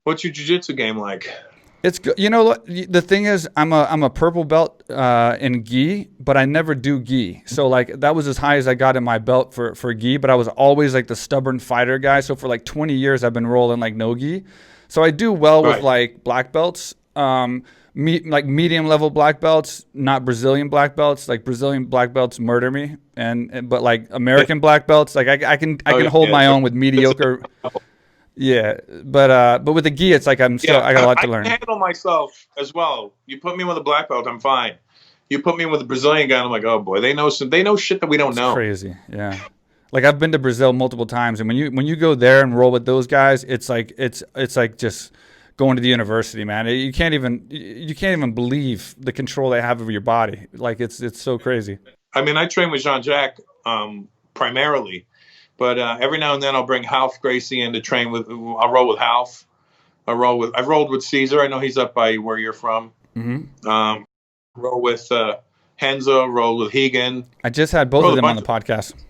What's your jiu-jitsu game like? It's good. You know what? The thing is, I'm a purple belt in gi, but I never do gi. So like that was as high as I got in my belt for gi. But I was always like the stubborn fighter guy. So for like 20 years, I've been rolling like no gi. So I do well with Right. like black belts, like medium level black belts, not Brazilian black belts. Like Brazilian black belts murder me, and but like American black belts, like I Oh can yeah, hold yeah. my own with mediocre. Yeah, but with the gi, it's like Yeah, I got a lot I to can learn. handle myself as well. You put me with a black belt, I'm fine. You put me with a Brazilian guy, I'm like, oh boy, they know shit that we don't It's know. crazy. Yeah. Like I've been to Brazil multiple times, and when you go there and roll with those guys, it's like just going to the university, man. You can't even believe the control they have over your body. Like it's so crazy. I mean, I train with Jean Jacques primarily, but every now and then I'll bring Half Gracie in to train with. I'll roll with Half. I've rolled with Caesar. I know he's up by where you're from. Hmm. Roll with Henzo. Roll with Hegan. I just had both Roll of with a them on bunch the of, podcast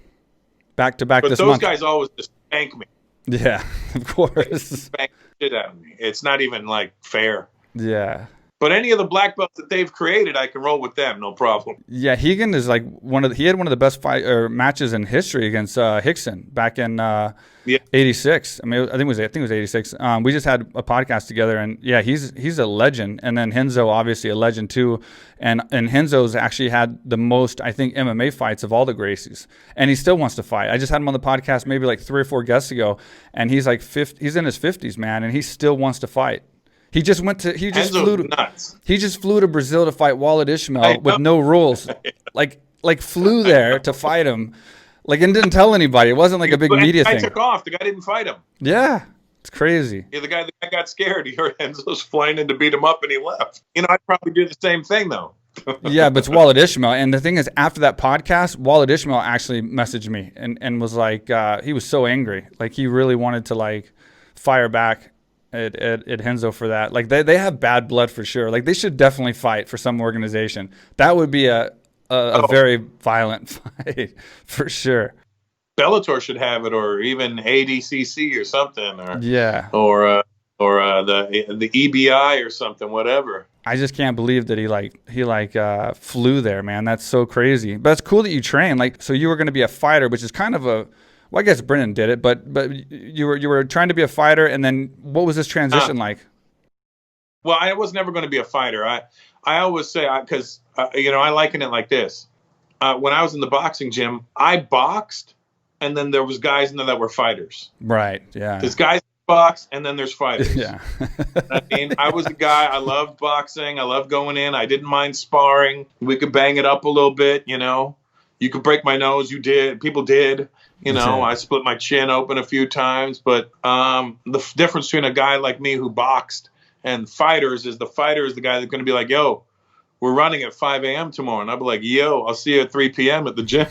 back to back but this those month. guys always just spank me. Yeah, of They course. spank the shit out of me. It's not even like fair. Yeah. But any of the black belts that they've created, I can roll with them, no problem. Yeah, Hegan is like he had one of the best fight or matches in history against Hickson back in Yeah, '86. I mean, I think it was '86. We just had a podcast together, and yeah, he's a legend. And then Henzo, obviously a legend too. And Henzo's actually had the most, I think, MMA fights of all the Gracies, and he still wants to fight. I just had him on the podcast maybe like 3 or 4 guests ago, and he's like he's in his 50s, man, and he still wants to fight. Enzo's nuts. He just flew to Brazil to fight Walid I Ishmael with know. no rules. Like flew there to fight him, like and didn't tell anybody. It wasn't like a big But the media guy thing. took off. The guy didn't fight him. Yeah, it's crazy. Yeah, the guy got scared. He heard Enzo's flying in to beat him up, and he left. I'd probably do the same thing though. Yeah, but it's Walid Ishmael. And the thing is, after that podcast, Walid Ishmael actually messaged me and was like, he was so angry. Like he really wanted to like fire back at Henzo for that. Like they have bad blood for sure. Like they should definitely fight for some organization. That would be a Oh, very violent fight for sure. Bellator should have it, or even ADCC or something, Yeah. or the EBI or something, whatever. I just can't believe that he flew there, man. That's so crazy. But it's cool that you train. Like, so you were going to be a fighter, which is kind of a, well, I guess Brennan did it, but you were trying to be a fighter, and then what was this Uh, transition like? well, I was never going to be a fighter. I always say, because I liken it like this. When I was in the boxing gym, I boxed, and then there was guys in there that were fighters. Right. Yeah. There's guys that box, and then there's fighters. Yeah. I mean, I was a guy. I loved boxing. I loved going in. I didn't mind sparring. We could bang it up a little bit. You could break my nose. You did. People did. Yeah. I split my chin open a few times. But the difference between a guy like me who boxed and fighters is the fighter is the guy that's going to be like, yo, we're running at 5 a.m. tomorrow. And I'll be like, yo, I'll see you at 3 p.m. at the gym.